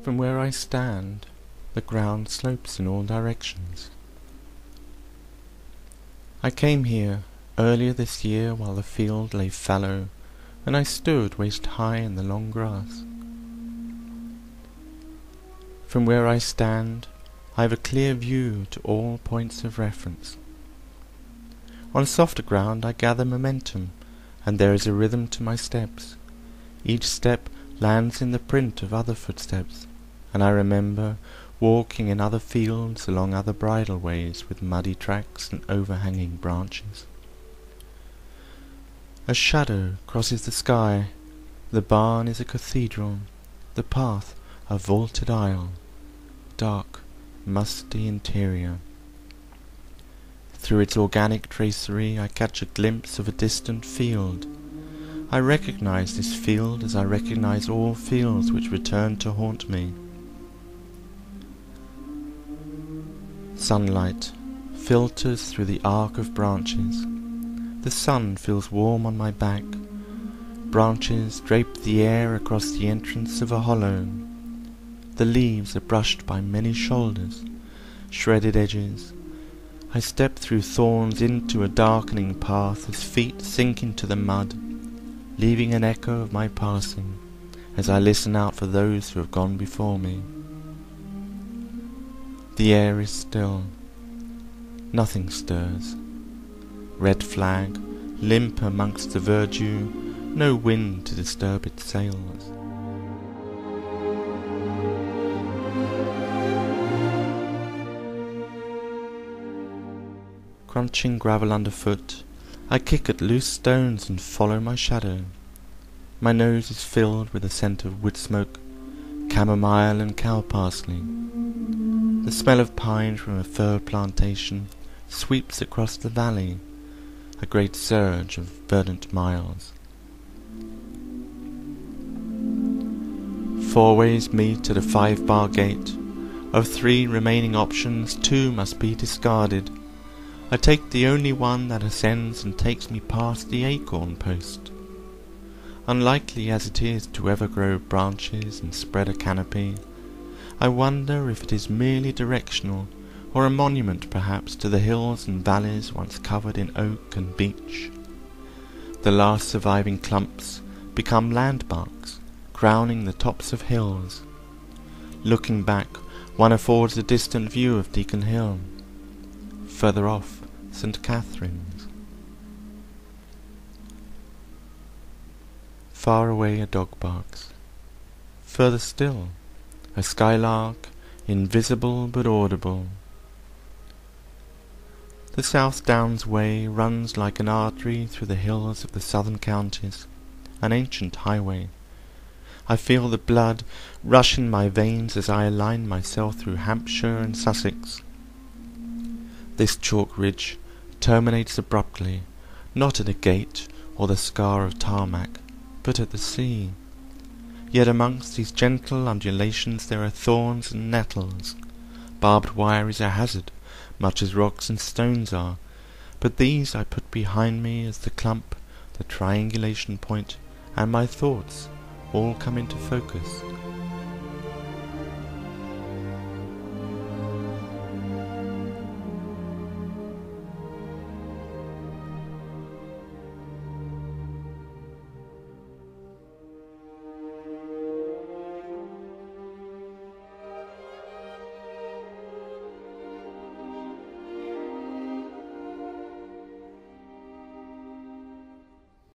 From where I stand, the ground slopes in all directions. I came here earlier this year while the field lay fallow, and I stood waist high in the long grass. From where I stand, I have a clear view to all points of reference. On softer ground I gather momentum, and there is a rhythm to my steps. Each step lands in the print of other footsteps, and I remember walking in other fields along other bridleways with muddy tracks and overhanging branches. A shadow crosses the sky. The barn is a cathedral, the path a vaulted aisle, dark, musty interior. Through its organic tracery I catch a glimpse of a distant field. I recognize this field as I recognize all fields which return to haunt me. Sunlight filters through the arc of branches. The sun feels warm on my back. Branches drape the air across the entrance of a hollow. The leaves are brushed by many shoulders, shredded edges. I step through thorns into a darkening path as feet sink into the mud, leaving an echo of my passing as I listen out for those who have gone before me. The air is still. Nothing stirs. Red flag, limp amongst the verdure, no wind to disturb its sails. Crunching gravel underfoot, I kick at loose stones and follow my shadow. My nose is filled with the scent of wood smoke, chamomile and cow parsley. The smell of pine from a fir plantation sweeps across the valley, a great surge of verdant miles. 4 ways meet at a 5-bar gate. Of 3 remaining options, 2 must be discarded. I take the only one that ascends and takes me past the acorn post. Unlikely as it is to ever grow branches and spread a canopy, I wonder if it is merely directional, or a monument perhaps to the hills and valleys once covered in oak and beech. The last surviving clumps become landmarks, crowning the tops of hills. Looking back, one affords a distant view of Deacon Hill. Further off, St. Catherine's. Far away a dog barks. Further still, a skylark, invisible but audible. The South Downs Way runs like an artery through the hills of the southern counties, an ancient highway. I feel the blood rush in my veins as I align myself through Hampshire and Sussex. This chalk ridge terminates abruptly, not at a gate or the scar of tarmac, but at the sea. Yet amongst these gentle undulations there are thorns and nettles. Barbed wire is a hazard, much as rocks and stones are, but these I put behind me as the clump, the triangulation point, and my thoughts all come into focus.